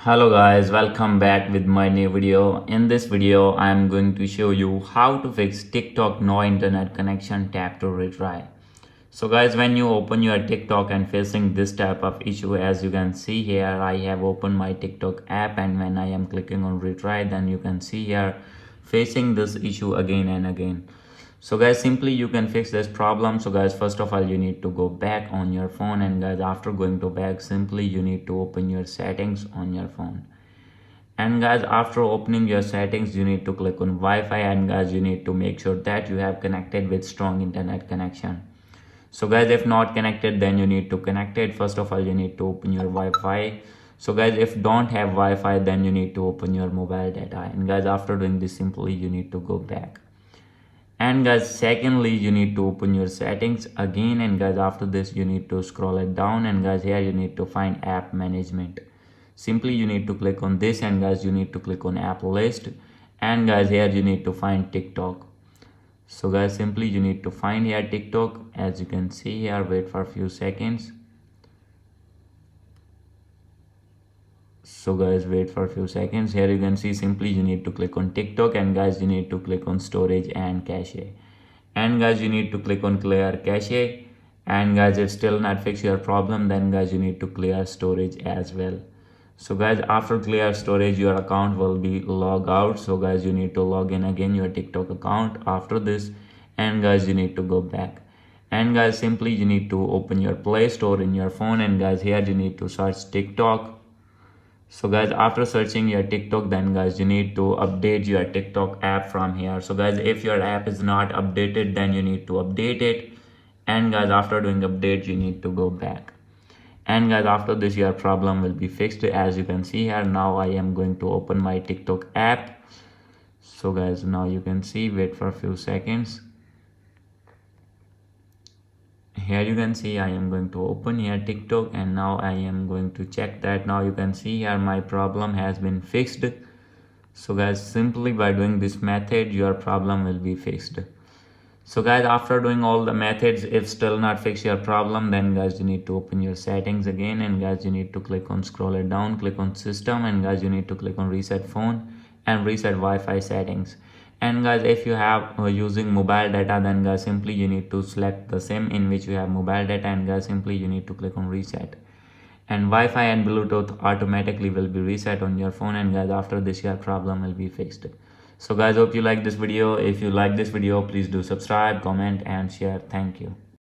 Hello guys, welcome back with my new video. In this video, I am going to show you how to fix TikTok no internet connection tap to retry. So guys, when you open your TikTok and facing this type of issue, as you can see here, I have opened my TikTok app, and when I am clicking on retry, then you can see here facing this issue again and again. So guys, simply you can fix this problem. So guys, first of all, you need to go back on your phone, and guys, after going to back, simply you need to open your settings on your phone. And guys, after opening your settings, you need to click on Wi-Fi, and guys, you need to make sure that you have connected with strong internet connection. So guys, if not connected, then you need to connect it. First of all, you need to open your Wi-Fi. So guys, if don't have Wi-Fi, then you need to open your mobile data. And guys, after doing this, simply you need to go back. And guys, secondly, you need to open your settings again, and guys, after this you need to scroll it down, and guys, here you need to find app management. Simply you need to click on this, and guys, you need to click on app list, and guys, here you need to find TikTok. So guys, simply you need to find here TikTok. As you can see here, wait for a few seconds. So guys, wait for a few seconds. Here you can see, simply you need to click on TikTok, and guys, you need to click on storage and cache, and guys, you need to click on clear cache. And guys, if still not fix your problem, then guys, you need to clear storage as well. So guys, after clear storage, your account will be log out. So guys, you need to log in again your TikTok account after this, and guys, you need to go back. And guys, simply you need to open your Play Store in your phone, and guys, here you need to search TikTok. So guys, after searching your TikTok, then guys, you need to update your TikTok app from here. So guys, if your app is not updated, then you need to update it. And guys, after doing update, you need to go back. And guys, after this, your problem will be fixed. As you can see here, now I am going to open my TikTok app. So guys, now you can see, wait for a few seconds. Here you can see I am going to open here TikTok, and now I am going to check that. Now you can see here my problem has been fixed. So guys, simply by doing this method, your problem will be fixed. So guys, after doing all the methods, if still not fix your problem, then guys, you need to open your settings again, and guys, you need to click on scroll it down, click on system, and guys, you need to click on reset phone and reset Wi-Fi settings. And guys, if you have using mobile data, then guys, simply you need to select the SIM in which you have mobile data, and guys, simply you need to click on reset. And Wi-Fi and Bluetooth automatically will be reset on your phone, and guys, after this your problem will be fixed. So guys, hope you like this video. If you like this video, please do subscribe, comment and share. Thank you.